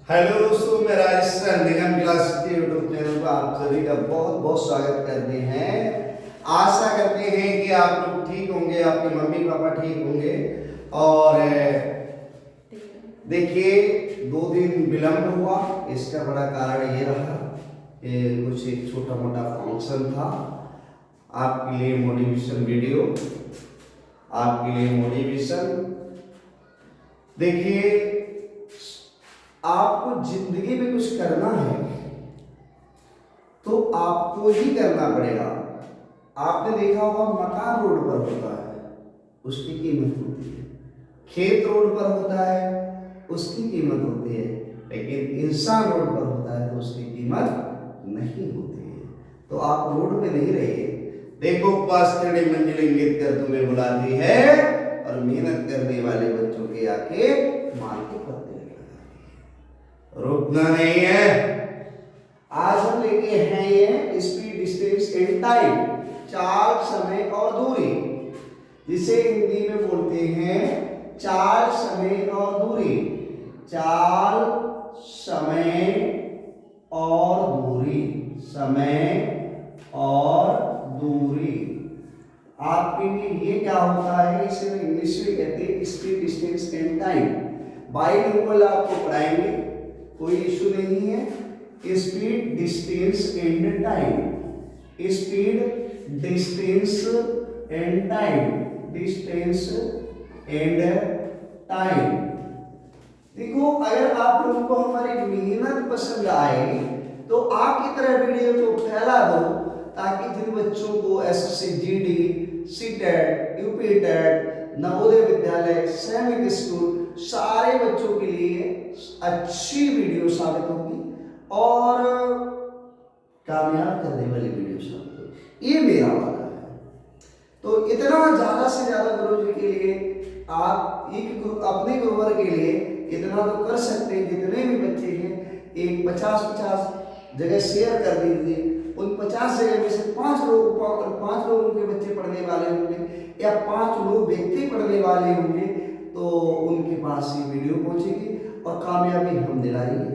Hello दोस्तों, मैं राजस्थान निगम class के यूट्यूब चैनल पर आप सभी का बहुत बहुत स्वागत करते हैं। आशा करते हैं कि आप लोग ठीक होंगे, आपके मम्मी पापा ठीक होंगे। और देखिए, 2 दिन विलम्ब हुआ। इसका बड़ा कारण ये रहा कि कुछ एक छोटा मोटा फंक्शन था। आपके लिए मोटिवेशन वीडियो, आपके लिए मोटिवेशन। देखिए, आपको जिंदगी में कुछ करना है तो आपको ही करना पड़ेगा। आपने देखा होगा, मकान रोड पर होता है, उसकी कीमत होती है। खेत रोड पर होता है, उसकी कीमत होती है। लेकिन इंसान रोड पर होता है तो उसकी कीमत नहीं होती है। तो आप रोड पे नहीं रहिए। देखो, पास खड़ी मंजिल इंगित कर तुम्हें बुलाती है, और मेहनत करने वाले बच्चों के आके मार के पत्ते रुकना नहीं है। आज हम लेके हैं ये स्पीड, डिस्टेंस एंड टाइम, चाल, समय और दूरी, जिसे हिंदी में बोलते हैं चाल, समय और दूरी। चाल, समय और दूरी, समय और दूरी। आपके लिए ये क्या होता है, इसे इंग्लिश में कहते हैं speed, distance and time. Bilingual आपको पढ़ाएंगे, कोई इशू नहीं है। Speed, distance and time, speed, distance and time, distance and time. देखो, अगर आप लोगों को हमारी मेहनत पसंद आए तो आपकी तरह वीडियो को फैला दो, ताकि जिन बच्चों को SSC, GD, CTET, UPTET, Navodaya Vidyalaya, सैनिक स्कूल, सारे बच्चों के लिए अच्छी वीडियो साबित होगी और कामयाब करने वाली वीडियो साबित होगी। ये मेरा वादा है। तो इतना ज्यादा से ज्यादा गुरुजी के लिए, आप एक अपने गुरुवर के लिए इतना तो कर सकते हैं। जितने भी बच्चे हैं, एक 50-50 जगह शेयर कर दीजिए। उन 50 जगह में से 5 लोगों के बच्चे पढ़ने वाले होंगे, या 5 लोग व्यक्ति पढ़ने वाले होंगे, तो उनके पास ये वीडियो पहुंचेगी और कामयाबी हम दिलाएंगे।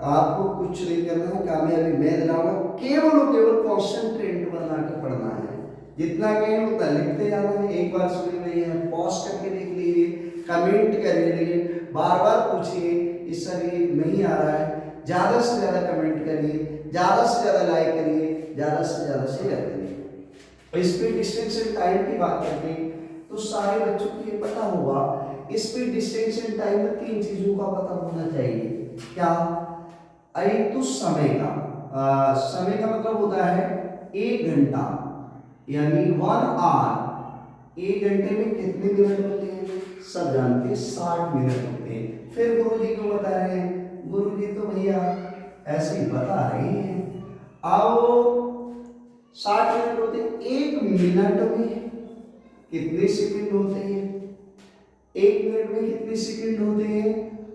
आपको कुछ नहीं करना है, कामयाबी मैं दिलाऊंगा। केवल और केवल कॉन्सेंट्रेट बना के पढ़ना है। जितना कहें उतना लिखते जाना है। एक बार सुन नहीं है, पॉज करके देख लीजिए, कमेंट कर लीजिए, बार बार पूछिए इस सर ये नहीं आ रहा है। ज्यादा से ज्यादा कमेंट करिए, ज्यादा से ज्यादा लाइक करिए, ज्यादा से ज्यादा शेयर करिए। स्पीड, डिस्टेंस एंड टाइम की बात करते हैं तो सारे बच्चों को ये पता होगा, स्पीड, डिस्टेंस एंड टाइम में 3 चीजों का पता होना चाहिए। क्या? एक तो समय का, समय का मतलब होता है 1 घंटा, यानी 1 आवर। 1 घंटे में कितने मिनट होते हैं? सब जानते हैं, 60 मिनट होते हैं। फिर गुरुजी को बता रहे हैं, गुरुजी तो भैया ऐसे ही बता रहे हैं। आओ, 60 मिनट होते हैं। 1 मिनट में कितने सेकंड होते हैं? 1 मिनट में कितने सेकंड होते हैं?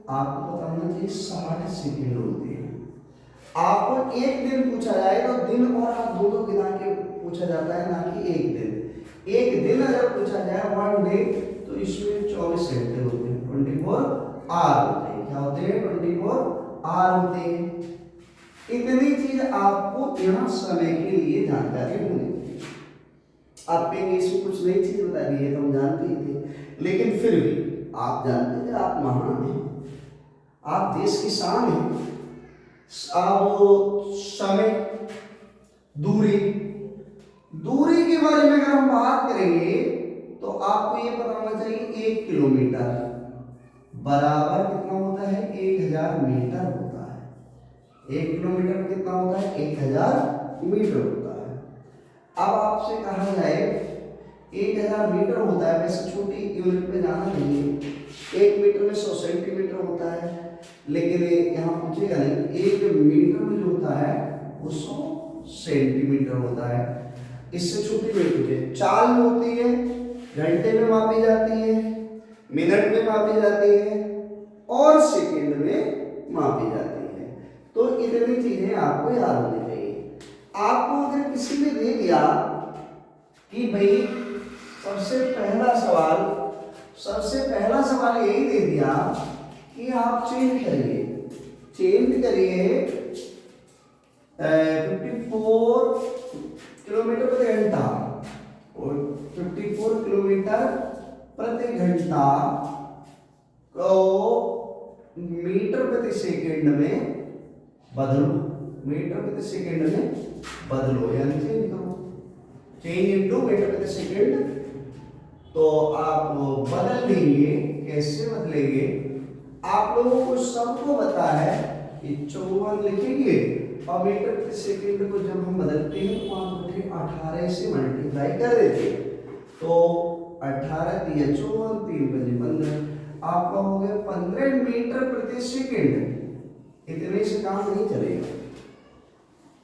आपको पता होना चाहिए, 60 सेकंड होते हैं। आपको एक दिन पूछा जाए तो दिन और रात दोनों गिना के पूछा जाता है, ना कि एक दिन। एक दिन अगर पूछा जाए, 1 डे, तो इसमें 24 घंटे होते हैं, 24 आवर होते हैं। क्या होते हैं? 24 आवर होते हैं। इतनी चीज आपको यहाँ समय के लिए जानकारी होनी चाहिए। आप कहेंगे इसमें कुछ नई चीज बता दी है, तो हम जानते ही थे, लेकिन फिर भी आप जानते थे, आप महान हैं, आप देश की शान हैं। अब समय, दूरी, दूरी के बारे में अगर हम बात करेंगे तो आपको ये पता होना चाहिए, 1 किलोमीटर बराबर कितना होता है? 1000 मीटर होता है। 1 किलोमीटर कितना होता है? 1000 मीटर होता है। अब आपसे कहा जाए 1000 मीटर होता है, वैसे छोटी यूनिट में जाना नहीं है। 1 मीटर में 100 सेंटीमीटर होता है, लेकिन यहाँ पूछेगा नहीं। 1 मीटर में जो होता है वो 100 सेंटीमीटर होता है। इससे छोटी में पूछे, चाल होती है, घंटे में मापी जाती है, मिनट में मापी जाती है और सेकंड में मापी जाती है। तो इतनी चीजें आपको याद होनी चाहिए। आपको अगर किसी ने दे दिया कि भाई सबसे पहला सवाल यही दे दिया कि आप चेंज करिए, चेंज करिए 54 किलोमीटर प्रति घंटा और 54 किलोमीटर प्रति घंटा को मीटर प्रति सेकंड में बदलो, मीटर प्रति सेकंड में बदलो, यानी चेंज करो, चेंज इनटू मीटर प्रति सेकंड। तो आप बदल देंगे, कैसे बदलेंगे? आप लोगों को सबको पता है कि 54 लिखेंगे और मीटर प्रति सेकंड को जब हम बदलते हैं तो 5/18 से मल्टीप्लाई कर देते हैं, तो 18 × 54 3 × 15 आपका हो गया 15 मीटर प्रति सेकंड। इतने से काम नहीं चलेगा,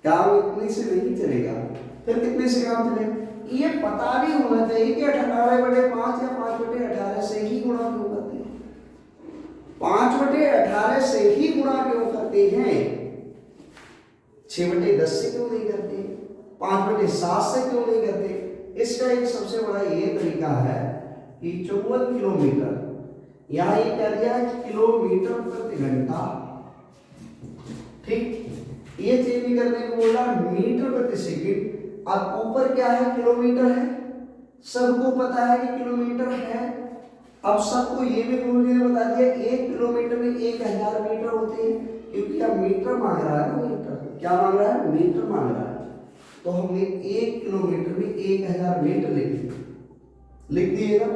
काम इतने से नहीं चलेगा, फिर कितने से काम चलेगा? ये पता भी होना चाहिए कि 18/5 या 5/18 से ही गुणा क्यों करते हैं, 5/18 से ही गुणा क्यों करते हैं, 6/10 से क्यों नहीं करते, 5/7 से क्यों नहीं करते? इसका एक सबसे बड़ा ये तरीका है कि 54 किलोमीटर, यहाँ ये कह दिया है किलोमीटर प्रति घंटा, ठीक, ये चेंज करने को बोला मीटर प्रति सेकंड। अब ऊपर क्या है? किलोमीटर है, सबको पता है कि किलोमीटर है। अब सबको ये भी गुरुजी ने बता दिया 1 किलोमीटर में 1000 मीटर होते हैं, क्योंकि अब मीटर मांग रहा है ना, मीटर क्या मांग रहा है? मीटर मांग रहा है। तो हमने 1 किलोमीटर में 1000 मीटर लिख दिए ना,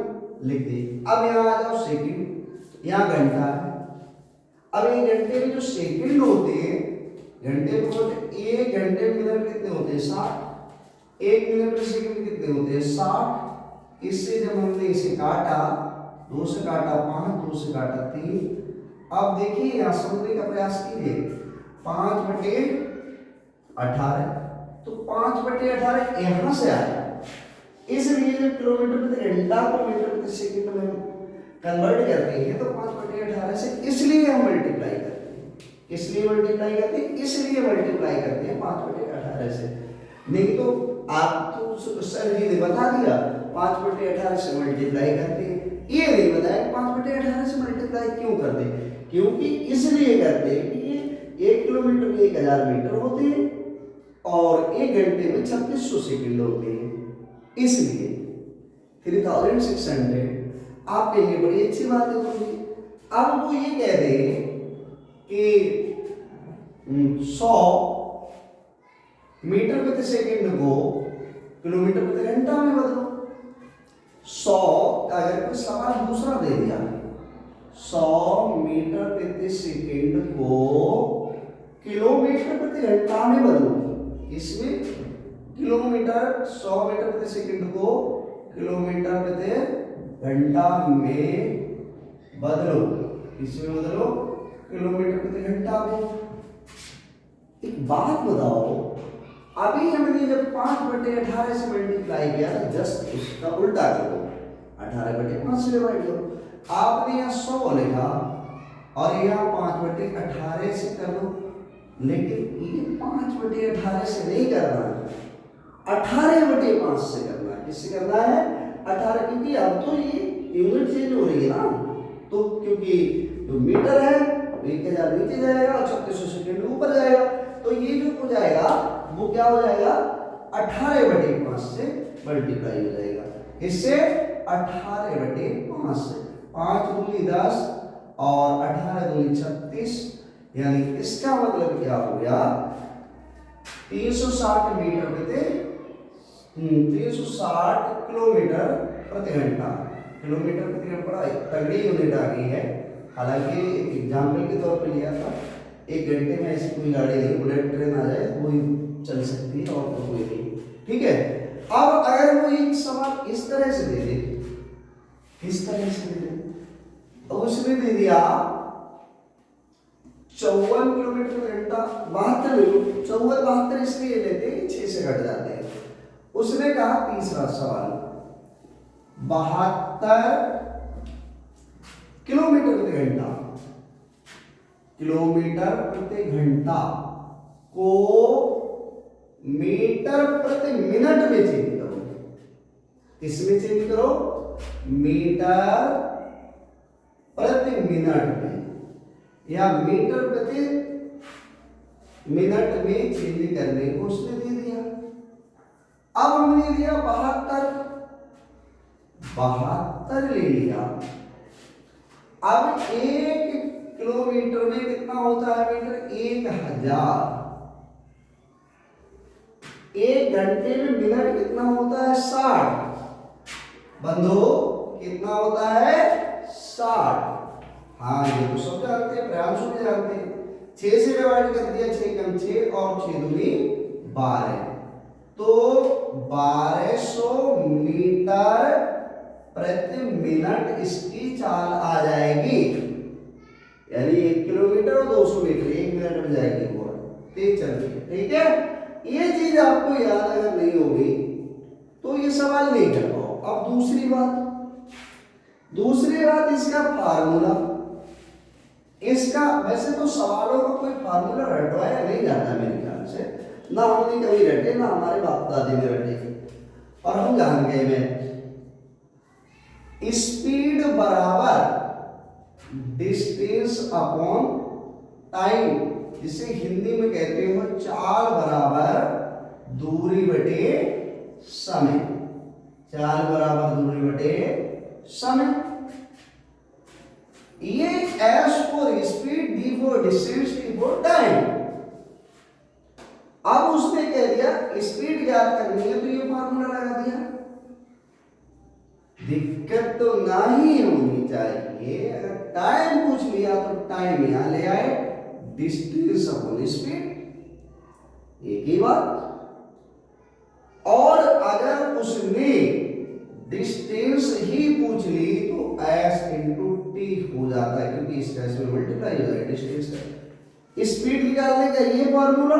लिख दिए। अब यहाँ आ जाओ सेकंड, यहाँ घंटा है। अब ये घंटे में जो सेकंड होते हैं, घंटे में होते 1 घंटे मिनट कितने होते हैं? 60। 1 मिनट प्रति सेकंड कितने होते हैं? 60। इससे जब हमने इसे काटा, 2 से काटा 5, 2 से काटा 3। अब देखिए यहाँ समझने का प्रयास कीजिए, 5/18, तो 5/18 यहाँ से आया, इसलिए जब किलोमीटर प्रति घंटा को मीटर प्रति सेकंड में कन्वर्ट करते हैं तो 5/18 से इसलिए हम मल्टीप्लाई करते हैं, इसलिए मल्टीप्लाई करते हैं, इसलिए मल्टीप्लाई करते हैं 5/18 से। नहीं तो आप तो सर जी ने बता दिया 5/18 से मल्टीप्लाई करते हैं, ये नहीं बताया 5/18 से मल्टीप्लाई क्यों करते हैं, क्योंकि इसलिए करते हैं कि ये 1 किलोमीटर में 1000 मीटर होते हैं और 1 घंटे में 3600 सेकंड होते हैं, इसलिए 3600। आप कहेंगे बड़ी अच्छी बात है तो अब वो ये कह दे कि 100 मीटर प्रति सेकंड को किलोमीटर प्रति घंटा में बदलो। 100 का अगर कोई सवाल दूसरा दे दिया, 100 मीटर प्रति सेकंड को किलोमीटर प्रति घंटा में बदलो, इसमें किलोमीटर 100 मीटर प्रति सेकंड को किलोमीटर प्रति घंटा में बदलो, इसमें बदलो किलोमीटर प्रति घंटा में। एक बात बताओ, अभी हमने जब 5/18 से मल्टीप्लाई किया था, जस्ट उसका उल्टा करो, 18/5 से डिवाइड करो। आपने यहाँ 100 लिखा और यहाँ 5/18 से कर लो, लेकिन ये 5/18 से नहीं करना है, 18/5 से करना है। किससे करना है? 18, क्योंकि अब तो ये यूनिट चेंज हो रही है ना, तो क्योंकि जो मीटर है 1000 नीचे जाएगा और 3600 सेकंड ऊपर जाएगा, तो ये जो हो जाएगा वो क्या हो जाएगा? 18/5 से मल्टीप्लाई हो जाएगा। इससे 18/5 से 5 दूनी 10 और 18 दूनी 36, यानी इसका मतलब क्या हो गया? 360 मीटर प्रति 360 किलोमीटर प्रति घंटा। किलोमीटर प्रति घंटा बड़ा तगड़ी यूनिट आ गई है, हालांकि एग्जाम्पल के तौर पे लिया था। 1 घंटे में ऐसी कोई गाड़ी नहीं, बुलेट ट्रेन आ जाए वो ही चल सकती है और तो कोई नहीं, ठीक है। अब अगर वो एक सवाल इस तरह से दे दे, इस तरह से दे दे, तो उसने दे दिया 54 किलोमीटर प्रति घंटा, 72, 72 इसलिए लेते हैं 6 से घट जाते हैं। उसने कहा तीसरा सवाल 72 किलोमीटर प्रति घंटा, किलोमीटर प्रति घंटा को मीटर प्रति मिनट में चेंज करो। किसमें चेंज करो? मीटर प्रति मिनट में। या मीटर प्रति मिनट में चेंज करने को उसने दे दिया। अब हमने लिया 72 ले लिया। अब 1 किलोमीटर में कितना होता है मीटर? 1000। 1 घंटे में मिनट कितना होता है? 60। बंधु कितना होता है? 60। हाँ ये तो सब जानते हैं, प्रांशु भी जानते हैं। 6 से डिवाइड कर दिया, 6 कम 6 और 6 दूनी 12, तो 1200 मीटर प्रति मिनट इसकी चाल आ जाएगी। यानी 1 किलोमीटर और 200 मीटर 1 मिनट में जाएगी वो, तेज चल रही है। ठीक है, ये चीज आपको याद अगर नहीं होगी तो ये सवाल नहीं कर पाओ। अब दूसरी बात इसका फार्मूला। इसका वैसे तो सवालों का कोई फार्मूला रटवाया नहीं जाता मेरे ख्याल से, ना हमने कभी रटे ना हमारे बाप दादी ने रटे, और हम जान गए में स्पीड बराबर डिस्टेंस अपॉन टाइम, जिसे हिंदी में कहते हो चाल बराबर दूरी बटे समय। चाल बराबर दूरी बटे समय। ये S for speed, D for distance, T for time. अब उसने कह दिया स्पीड ज्ञात करनी है तो ये फार्मूला लगा दिया। दिक्कत तो ना ही होनी चाहिए। अगर टाइम पूछ लिया तो टाइम यहां ले आए, डिस्टेंस अपॉन स्पीड, एक ही बात। और अगर उसने डिस्टेंस ही पूछ ली तो एस इंटू टी हो जाता है, क्योंकि इसका इसमें मल्टीप्लाई हो जाएगा डिस्टेंस का। स्पीड निकालने का ये फार्मूला,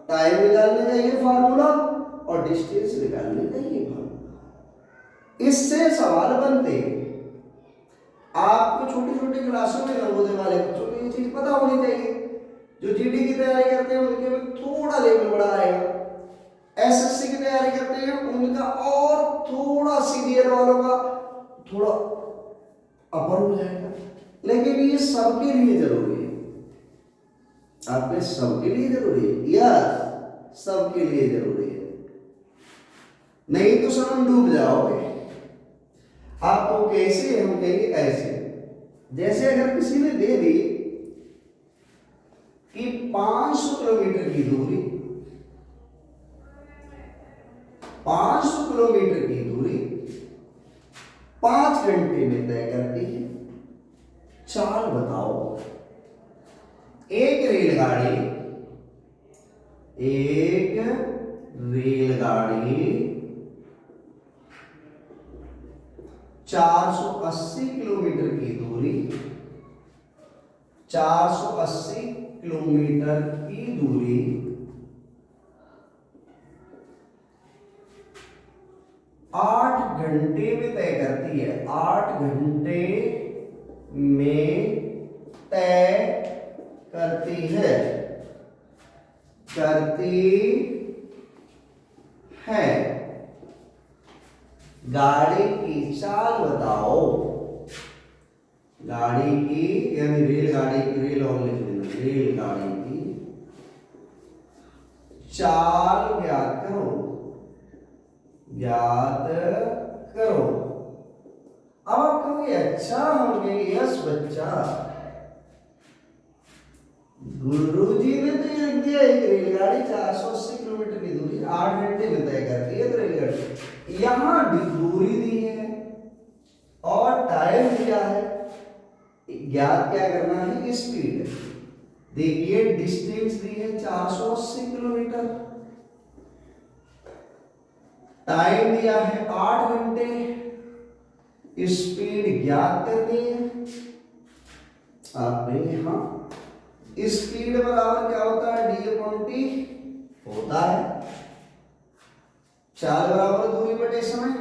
टाइम निकालने का ये फार्मूला और डिस्टेंस निकालने का ये फार्मूला। इससे सवाल बनते हैं। आपको छोटी छोटी क्लासों में नवोदय वाले बच्चों को ये चीज पता होनी चाहिए। जो जीडी की तैयारी करते हैं उनके में थोड़ा लेवल बढ़ा आएगा, एसएससी की तैयारी करते हैं उनका और थोड़ा सीनियर वालों का थोड़ा अपर हो जाएगा। लेकिन ये सबके लिए जरूरी है, आपके सबके लिए जरूरी है, यस सबके लिए जरूरी है, नहीं तो सब हम डूब जाओगे। आपको कैसे, हम कहेंगे ऐसे, जैसे अगर किसी ने दे दी कि 500 किलोमीटर की दूरी, 500 किलोमीटर की दूरी 5 घंटे में तय करती है। चाल बताओ। एक रेलगाड़ी 480 किलोमीटर की दूरी, 480 किलोमीटर की दूरी 8 घंटे में तय करती है। 8 घंटे में तय करती है, गाड़ी की चाल बताओ। गाड़ी की यानी रेलगाड़ी की, रेल और लिख देना, रेलगाड़ी की चाल ज्ञात करो। अब आप कहोगे अच्छा, हम कहेंगे यस बच्चा, गुरुजी ने तो ये लिख दिया एक रेलगाड़ी 480 किलोमीटर की दूरी 8 घंटे में तय करती है। तो रेलगाड़ी यहां दूरी दी है और टाइम दिया है, ज्ञात क्या करना है? स्पीड। देखिए डिस्टेंस दी है 480 किलोमीटर, टाइम दिया है 8 घंटे, स्पीड ज्ञात करनी है। आपने यहां स्पीड बराबर क्या होता है? डी अपॉन टी होता है। चाल बराबर दूरी बटे समय,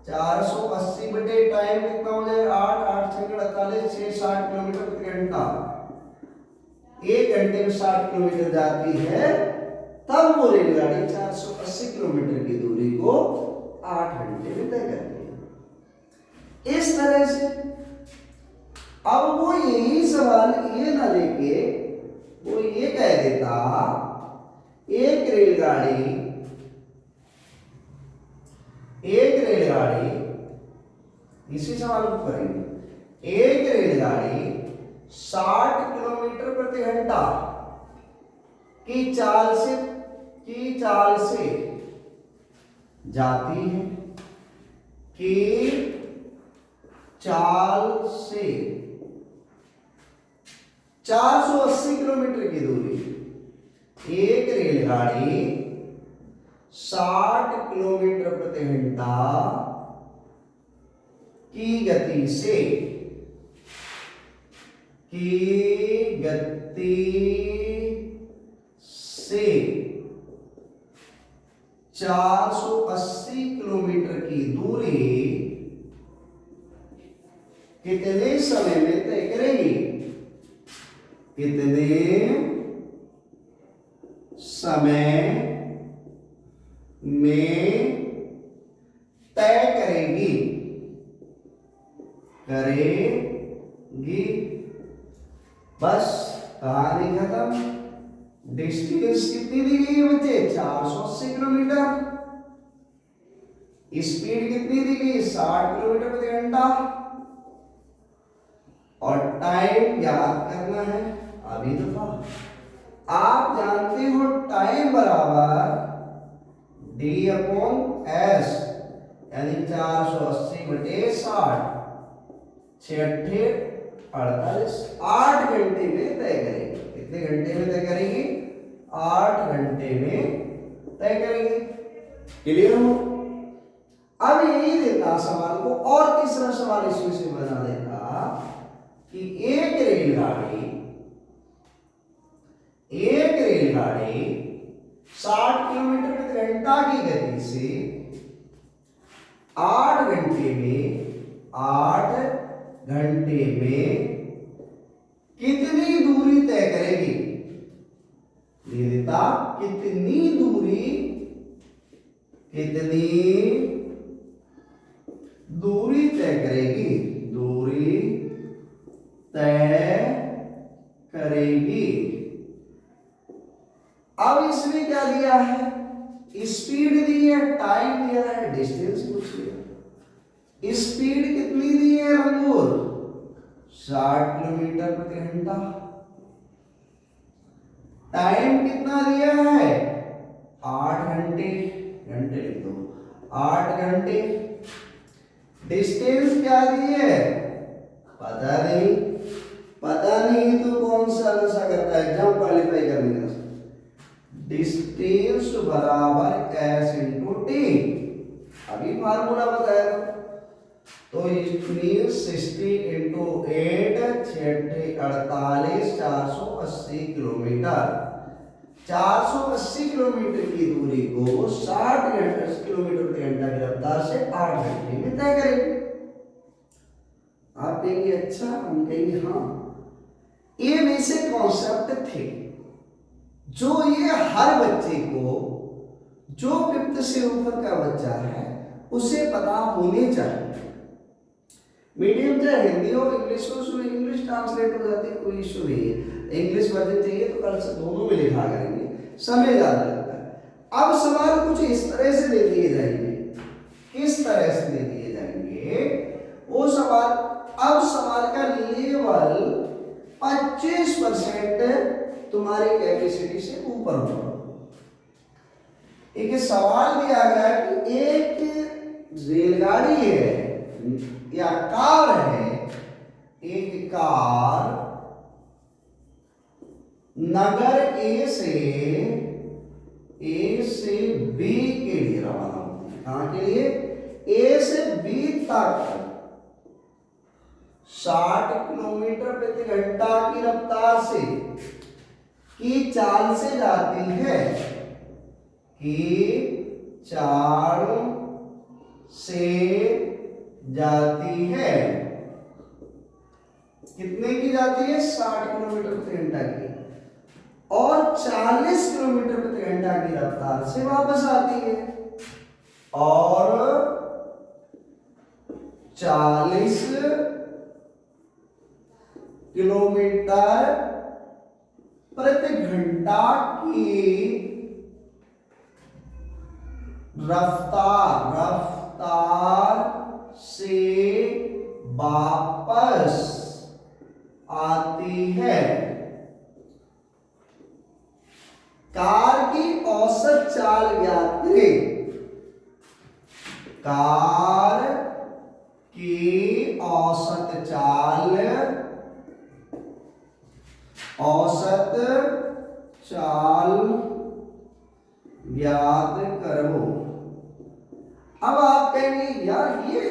480 बटे टाइम कितना हो जाएगा? 8 8 6 48 6 60 किलोमीटर प्रति घंटा। 1 घंटे में 60 किलोमीटर जाती है, तब वो रेलगाड़ी 480 किलोमीटर की दूरी को 8 घंटे में तय करती है। इस तरह से अब वो यही सवाल ये ना लेके वो ये कह देता एक रेलगाड़ी इसी सवाल को करेंगे। एक रेलगाड़ी 60 किलोमीटर प्रति घंटा की चाल से जाती है, की चाल से 480 किलोमीटर की दूरी, एक रेलगाड़ी 60 किलोमीटर प्रति घंटा की गति से 480 किलोमीटर की दूरी कितने समय में तय करेगी? कितने समय में तय करेगी? बस कहानी खत्म। डिस्टेंस कितनी दी गई बच्चे? 480 किलोमीटर। स्पीड कितनी दी गई? 60 किलोमीटर प्रति घंटा। और टाइम याद करना है अभी दफा। आप जानते हो टाइम बराबर D/S, यानी 480 बटे 60, 6×8=48। 8 घंटे में तय करेंगे। कितने घंटे में तय करेंगे? 8 घंटे में तय करेंगे। क्लियर हो? अब यही देता सवाल को और तीसरा सवाल इसमें से बना देता कि एक रेलगाड़ी 60 किलोमीटर प्रति घंटा की गति से 8 घंटे में कितनी दूरी तय करेगी? ये देता कितनी दूरी तय करेगी? दूरी तय करेगी। अब इसमें क्या दिया है? स्पीड दी है, टाइम दिया है, डिस्टेंस पूछ लिया। स्पीड कितनी दी है रंगूर? 60 किलोमीटर प्रति घंटा। टाइम कितना दिया है? 8 घंटे। घंटे लिख दो, 8 घंटे। डिस्टेंस क्या दी है? पता नहीं तो कौन सा नशा करता है एग्जाम क्वालिफाई करने का? डिस्टेंस बराबर S इंटू टी। अभी फार्मूला बताया तो it means 60 into 8 6×8=48, 480 kilometre. 480 kilometre की दूरी को 60 किलोमीटर प्रति घंटा की रफ्तार से 8 घंटे में तय करेंगे। आप कहेंगे अच्छा, हम कहेंगे हाँ। ये वैसे कॉन्सेप्ट थे जो ये हर बच्चे को, जो 5th से ऊपर का बच्चा है उसे पता होने चाहिए। मीडियम चाहे हिंदी हो इंग्लिश हो, उसमें इंग्लिश ट्रांसलेट हो जाती है, कोई इशू नहीं है। इंग्लिश वर्जन चाहिए तो कल से दोनों में लिखा करेंगे, समय ज्यादा लगता है। अब सवाल कुछ इस तरह से दे दिए जाएंगे। किस तरह से दे दिए जाएंगे वो सवाल? अब सवाल का लेवल 25% तुम्हारी कैपेसिटी से ऊपर होगा। एक सवाल दिया गया कि एक रेलगाड़ी है या कार है, एक कार नगर ए से बी के लिए रवाना होती है। कहां के लिए? ए से बी तक 60 किलोमीटर प्रति घंटा की रफ्तार से की चाल से जाती है, की चाल से जाती है। कितने की जाती है? 60 किलोमीटर प्रति घंटा की। और 40 किलोमीटर प्रति घंटा की रफ्तार से वापस आती है। और 40 किलोमीटर प्रति घंटा की रफ्तार से वापस आती है। कार की औसत चाल ज्ञात करें। कार की औसत चाल ज्ञात करो। अब आप कहेंगे यार ये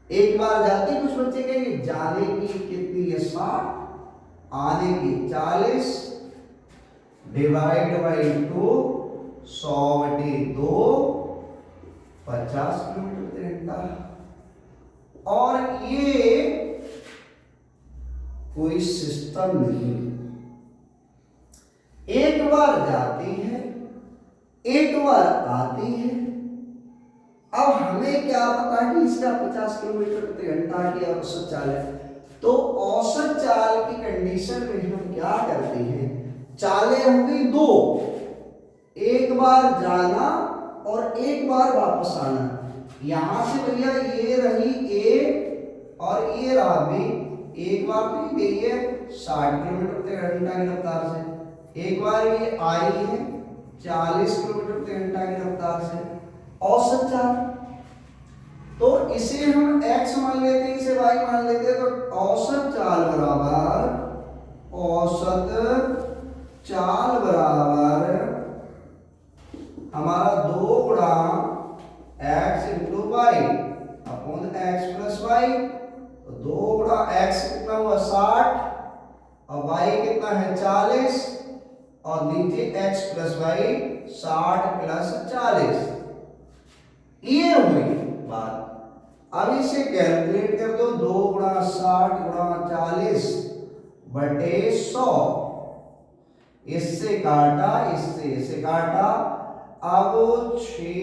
एक बार जाती, कुछ बच्चे कहेंगे जाने की कितनी है 60, आने की 40, डिवाइड बाई 2, 100/2, 50 किलोमीटर प्रति घंटा। और ये कोई सिस्टम नहीं, एक बार जाती है एक बार आती है। अब हमें क्या पता कि इसका 50 किलोमीटर प्रति घंटा की औसत चाल है, तो औसत चाल की कंडीशन में हम क्या करते हैं, चालें होंगी दो, एक बार जाना और एक बार वापस आना। यहां से भैया ये रही ए और ये रहा बी, एक बार तो ये गई है 60 किलोमीटर प्रति घंटा की रफ्तार से, एक बार ये आई है 40 किलोमीटर प्रति घंटा की रफ्तार से। औसत चाल तो इसे हम x मान लेते हैं, इसे y मान लेते हैं, तो औसत चाल बराबर हमारा 2 गुणा x into Y upon x plus Y. तो 2 गुणा x कितना हुआ 60 और y कितना है 40 और नीचे x प्लस वाई 60 प्लस 40, ये हुई बात। अब इसे कैलकुलेट कर दो, 2 गुणा 60 गुणा 40 बटे 100, इससे काटा इससे काटा। अब 6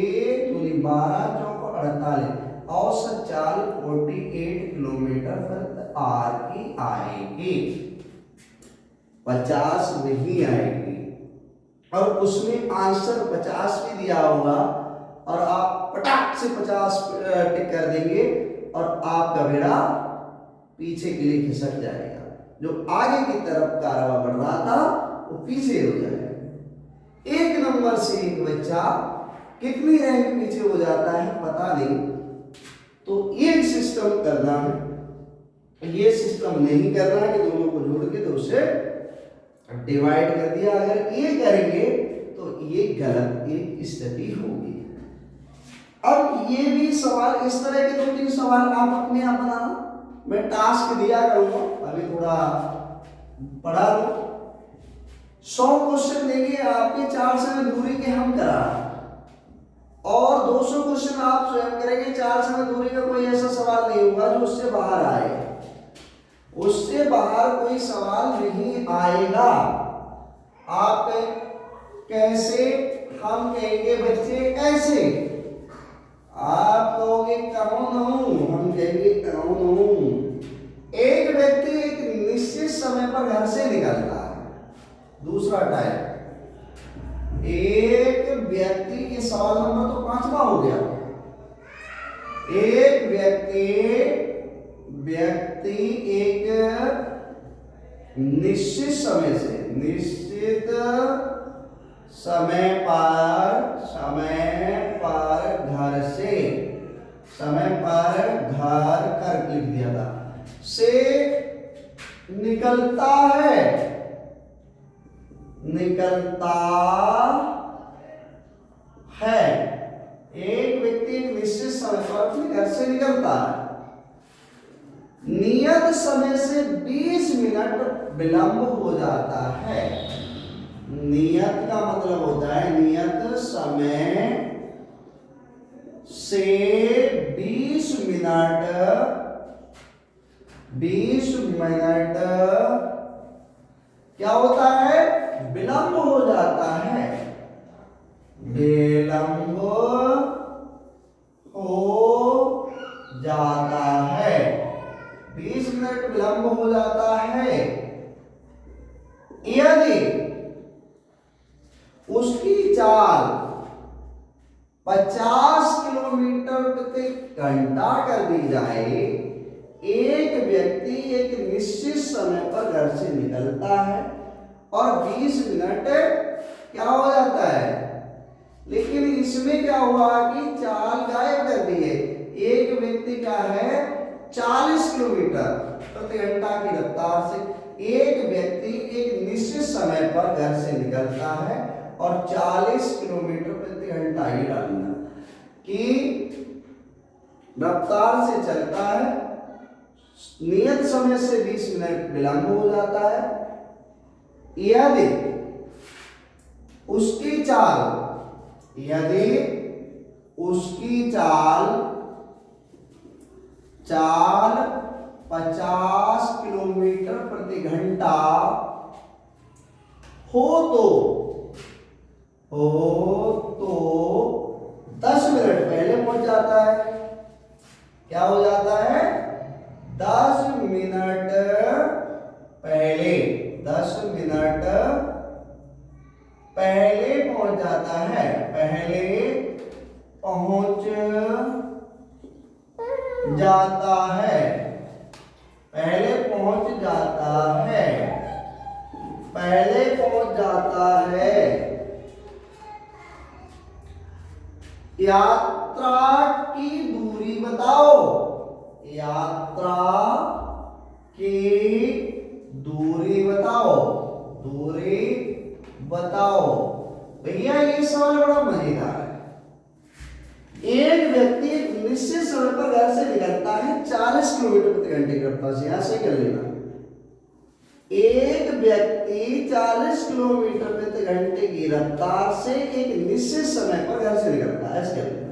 दूनी 12 चौक 48, औसत चाल 48 किलोमीटर प्रति आवर की आएगी, 50 नहीं आएगी। और उसमें आंसर 50 भी दिया होगा और आप पटाख से 50 टिक कर देंगे और आपका बेड़ा पीछे के लिए खिसक जाएगा। जो आगे की तरफ कारवा बढ़ रहा था वो पीछे हो जाएगा। एक नंबर से एक बच्चा कितनी रैंक पीछे हो जाता है पता नहीं, तो ये सिस्टम करना है, ये सिस्टम नहीं करना है कि दोनों को जोड़ के 2 से डिवाइड कर दिया। अगर ये करेंगे तो ये गलत एक स्थिति होगी। अब ये भी सवाल, इस तरह के 2-3 सवाल आप अपने आप बनाना, मैं टास्क दिया करूंगा, अभी थोड़ा पढ़ा लो। 100 क्वेश्चन देंगे आपके 4 समय दूरी के हम करा, और 200 क्वेश्चन आप स्वयं करेंगे। 4 समय दूरी का कोई ऐसा सवाल नहीं होगा जो उससे बाहर आए, उससे बाहर कोई सवाल नहीं आएगा। आप कैसे, हम कहेंगे बच्चे ऐसे, आप कहोगे कौन हूं, हम कहेंगे कौन हूं। एक व्यक्ति एक निश्चित समय पर घर से निकलता है। दूसरा टाइप, एक व्यक्ति, ये सवाल नंबर तो 5वां हो गया। एक व्यक्ति एक निश्चित समय घर कर लिख दिया था से निकलता है एक व्यक्ति एक निश्चित समय पर अपने घर से निकलता है, नियत समय से 20 मिनट विलंब हो जाता है। नियत का मतलब होता है नियत समय से 20 मिनट क्या होता है, विलंब हो जाता है। विलंब हो जाता है, 20 मिनट विलंब हो जाता यदि उसकी चाल 50 किलोमीटर प्रति घंटा कर दी जाए, एक व्यक्ति एक निश्चित समय पर घर से निकलता है और 20 मिनट क्या हो जाता है, लेकिन इसमें क्या हुआ कि चाल गायब कर दी है। एक व्यक्ति का है 40 किलोमीटर प्रति घंटा की रफ्तार से, एक व्यक्ति एक निश्चित समय पर घर से निकलता है और 40 किलोमीटर प्रति घंटा ही डालना कि रफ्तार से चलता है, नियत समय से 20 मिनट विलंब हो जाता है। यदि उसकी चाल 50 किलोमीटर प्रति घंटा हो तो 10 मिनट पहले पहुंच जाता है। क्या हो जाता है? 10 मिनट पहले पहुंच जाता है, पहले पहुंच जाता है, पहले पहुंच जाता है। यात्रा की दूरी बताओ, यात्रा की दूरी बताओ। भैया ये सवाल बड़ा मजेदार है। एक व्यक्ति एक निश्चित समय पर घर से निकलता है 40 किलोमीटर प्रति घंटे की रफ्तार से, यहां से कर लेना। एक व्यक्ति 40 किलोमीटर प्रति घंटे की रफ्तार से एक निश्चित समय पर घर से निकलता है, ऐसे कर लेना।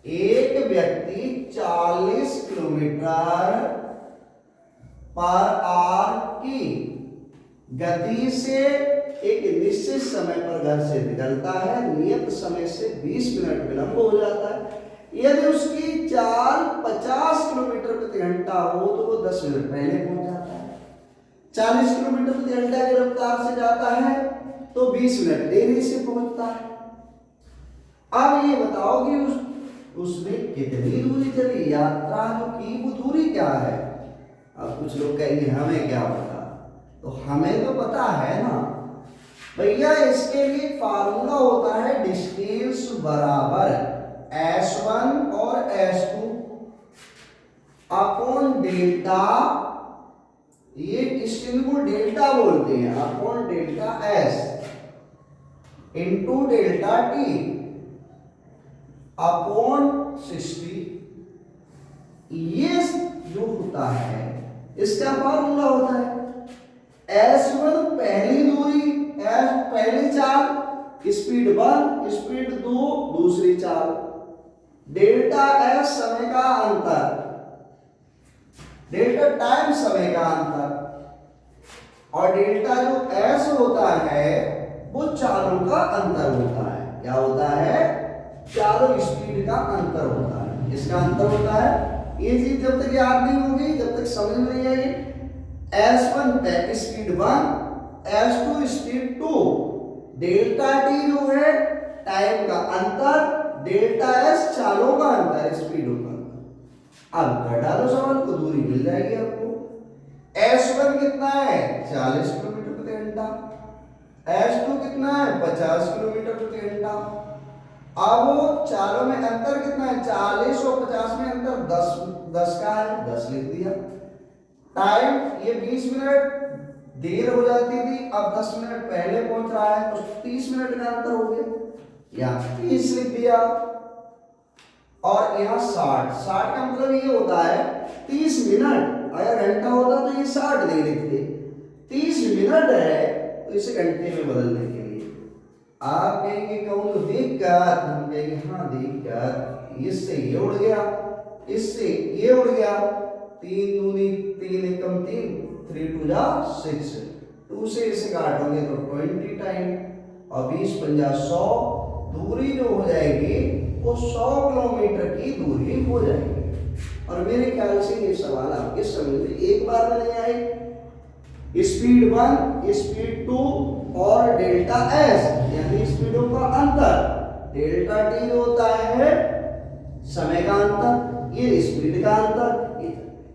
एक व्यक्ति 40 किलोमीटर पर आवर की गति से एक निश्चित समय पर घर से निकलता है, नियत समय से 20 मिनट विलंब हो जाता है। यदि उसकी चाल 50 किलोमीटर प्रति घंटा हो तो वो 10 मिनट पहले पहुंच जाता है। 40 किलोमीटर प्रति घंटा की रफ्तार से जाता है तो 20 मिनट देरी से पहुंचता है। अब ये बताओ कि उसने कितनी दूरी चली, यात्रा जो की वो दूरी क्या है। अब कुछ लोग कहेंगे हमें क्या पता, तो हमें तो पता है ना भैया। इसके लिए फार्मूला होता है डिस्टेंस बराबर S1 और S2 अपॉन डेल्टा, ये डिस्टेंस को डेल्टा बोलते हैं, upon delta S into delta T upon 60। ये जो होता है इसका फार्मूला होता है S1 पहली दूरी, पहली चाल, स्पीड 1, स्पीड 2 दूसरी चाल, डेल्टा S समय का अंतर, डेल्टा टाइम समय का अंतर, और डेल्टा जो S होता है वो चालों का अंतर होता है। क्या होता है? चालों स्पीड का अंतर होता है, इसका अंतर होता है। ये चीज जब तक याद नहीं होगी, जब तक समझ में नहीं आएगी। S1 speed 1, S2 speed 2, delta T जो है टाइम का अंतर, डेल्टा S चालों का अंतर, स्पीडों का अंतर। अब कर डालो सवाल को, दूरी मिल जाएगी आपको। S1 कितना है? 40 किलोमीटर प्रति घंटा। S2 कितना है? 50 किलोमीटर प्रति घंटा। अब चालों में अंतर कितना है? 40 और 50 में अंतर 10 का है, 10 लिख दिया। टाइम ये 20 मिनट देर हो जाती थी, अब 10 मिनट पहले पहुंच रहा है तो 30 मिनट का अंतर हो गया, या 30 लिख दिया। और यहाँ 60 का मतलब ये होता है 30 मिनट। अगर घंटा होता तो ये 60 नहीं लिखते, 30 मिनट है तो इसे घंटे में बदलने के लिए आप कहेंगे कौन तो दिक्कत, हम कहेंगे हाँ दिक्कत। इससे ये उड़ गया, इससे ये उड़ गया, 3 दूनी 3 एकम 3, 3 2 जा 6, 2 से इसे काटोगे तो 20 टाइम, और 20 पंजा 100, दूरी जो हो जाएगी वो 100 किलोमीटर की दूरी हो जाएगी। और मेरे ख्याल से ये सवाल आपके समझ में एक बार में नहीं आए, स्पीड 1, स्पीड 2 और डेल्टा एस यानी स्पीडों का अंतर। डेल्टा टी होता है समय का अंतर, ये स्पीड का अंतर।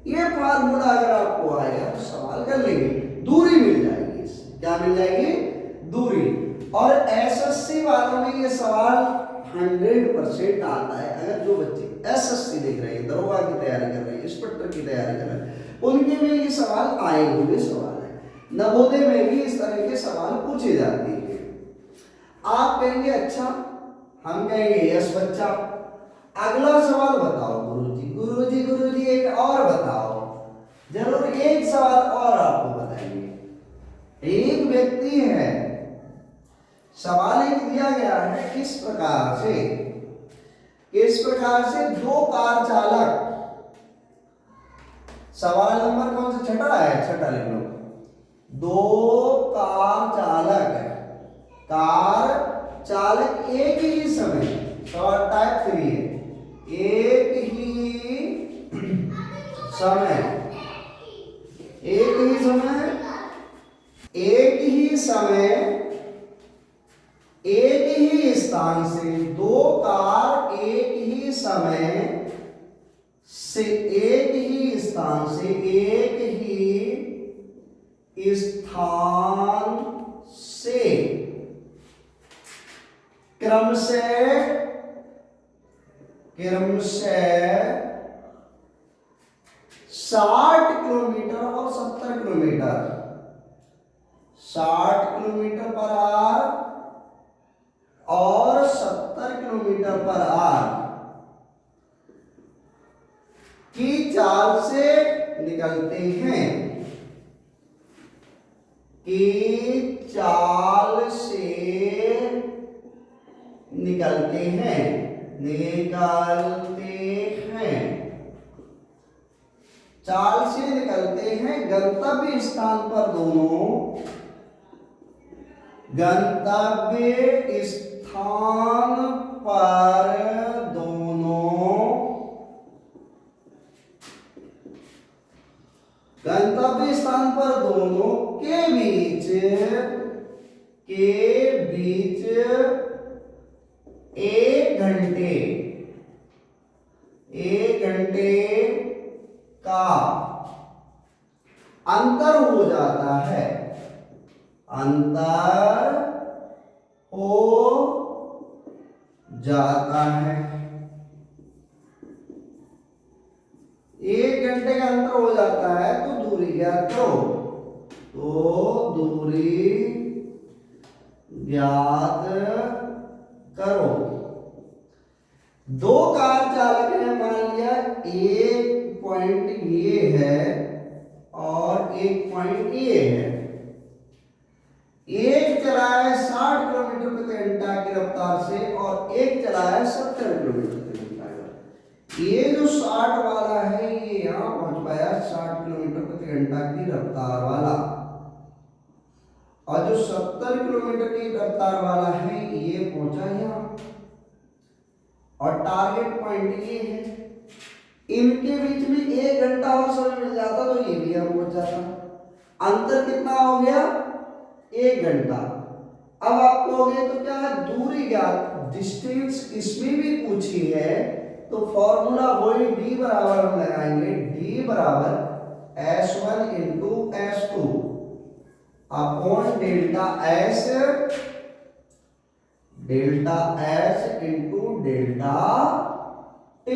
ये फार्मूला अगर आपको आएगा तो सवाल कर लेंगे, दूरी मिल जाएगी इससे। क्या मिल जाएगी? दूरी। और एसएससी वालों में ये सवाल 100% आता है। अगर जो बच्चे एसएससी देख रहे हैं, दरोगा की तैयारी कर रहे हैं, इंस्पेक्टर की तैयारी कर रहे हैं, उनके में ये सवाल आए हुए सवाल है। नवोदय में भी इस तरह के सवाल पूछे जाते हैं। आप कहेंगे अच्छा, हम कहेंगे यस बच्चा। अगला सवाल बताओ गुरुजी। गुरुजी गुरुजी एक और बताओ। जरूर एक सवाल और आपको बताएंगे। एक व्यक्ति है, सवाल एक दिया गया है किस प्रकार से दो कार चालक, सवाल नंबर कौन सा? छठा है, छठा लिख लो। दो कार चालक एक ही समय, सवाल टाइप 3 है, एक ही स्थान से, दो कार एक ही स्थान से क्रमशः 60 किलोमीटर और 70 किलोमीटर, 60 किलोमीटर पर आवर और 70 किलोमीटर पर आवर की चाल से निकलते हैं गंतव्य स्थान पर दोनों के बीच 1 घंटे का अंतर हो जाता है। 1 घंटे का अंतर हो जाता है तो दूरी ज्ञात करो। दो कार चालक ने मान लिया एक पॉइंट ये है और एक पॉइंट ये है। एक चला है 60 किलोमीटर प्रति घंटा की रफ्तार से और एक चला है 70 किलोमीटर प्रति घंटा। ये जो 60 वाला है ये यहां पहुंच पाया 60 किलोमीटर प्रति घंटा की रफ्तार वाला, और जो 70 किलोमीटर की रफ्तार वाला है ये पहुंचा यहां, और टारगेट पॉइंट ये है। इनके बीच में 1 घंटा और समय मिल जाता तो ये भी यहां पहुंच जाता। अंतर कितना हो गया? 1 घंटा। अब आप कहोगे तो क्या है, दूरी ज्ञात, डिस्टेंस इसमें भी पूछी है तो फॉर्मूला वही d बराबर हम लगाएंगे, d बराबर s1 into s2 upon delta s into delta t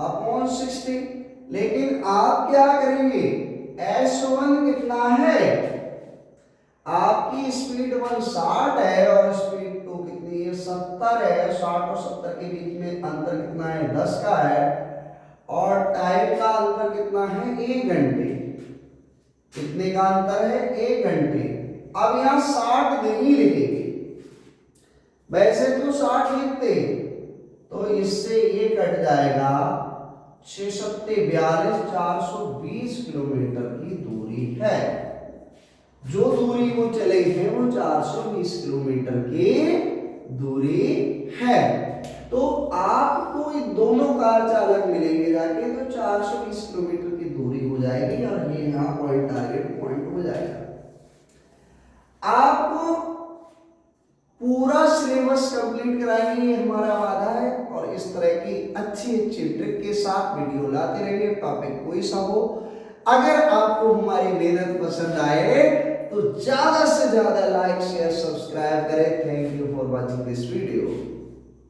upon 60। लेकिन आप क्या करेंगे, s1 कितना है? आपकी स्पीड 1 60 है और स्पीड 2 कितनी है? 70 है। 60 और 70 के बीच में अंतर कितना है? 10 का है। और टाइम का अंतर कितना है? 1 घंटे। कितने का अंतर है? 1 घंटे। अब यहां 60 नहीं लिखेंगे, वैसे तो 60 लिखते तो इससे ये कट जाएगा 6 सत्ते 42, 420 किलोमीटर की दूरी है। जो दूरी वो चले हैं वो 420 किलोमीटर की दूरी है। तो आपको ये दोनों कार चालक मिलेंगे जाके तो 420 किलोमीटर की दूरी हो जाएगी और ये यहाँ पॉइंट टारगेट पॉइंट हो जाएगा। आपको पूरा सिलेबस कंप्लीट कराएंगे, ये हमारा वादा है। और इस तरह की अच्छी अच्छी ट्रिक के साथ वीडियो लाते रहेंगे, टॉपिक कोई सा हो। अगर आपको हमारी मेहनत पसंद आए तो ज्यादा से ज्यादा लाइक शेयर सब्सक्राइब करें। Thank you for watching this video.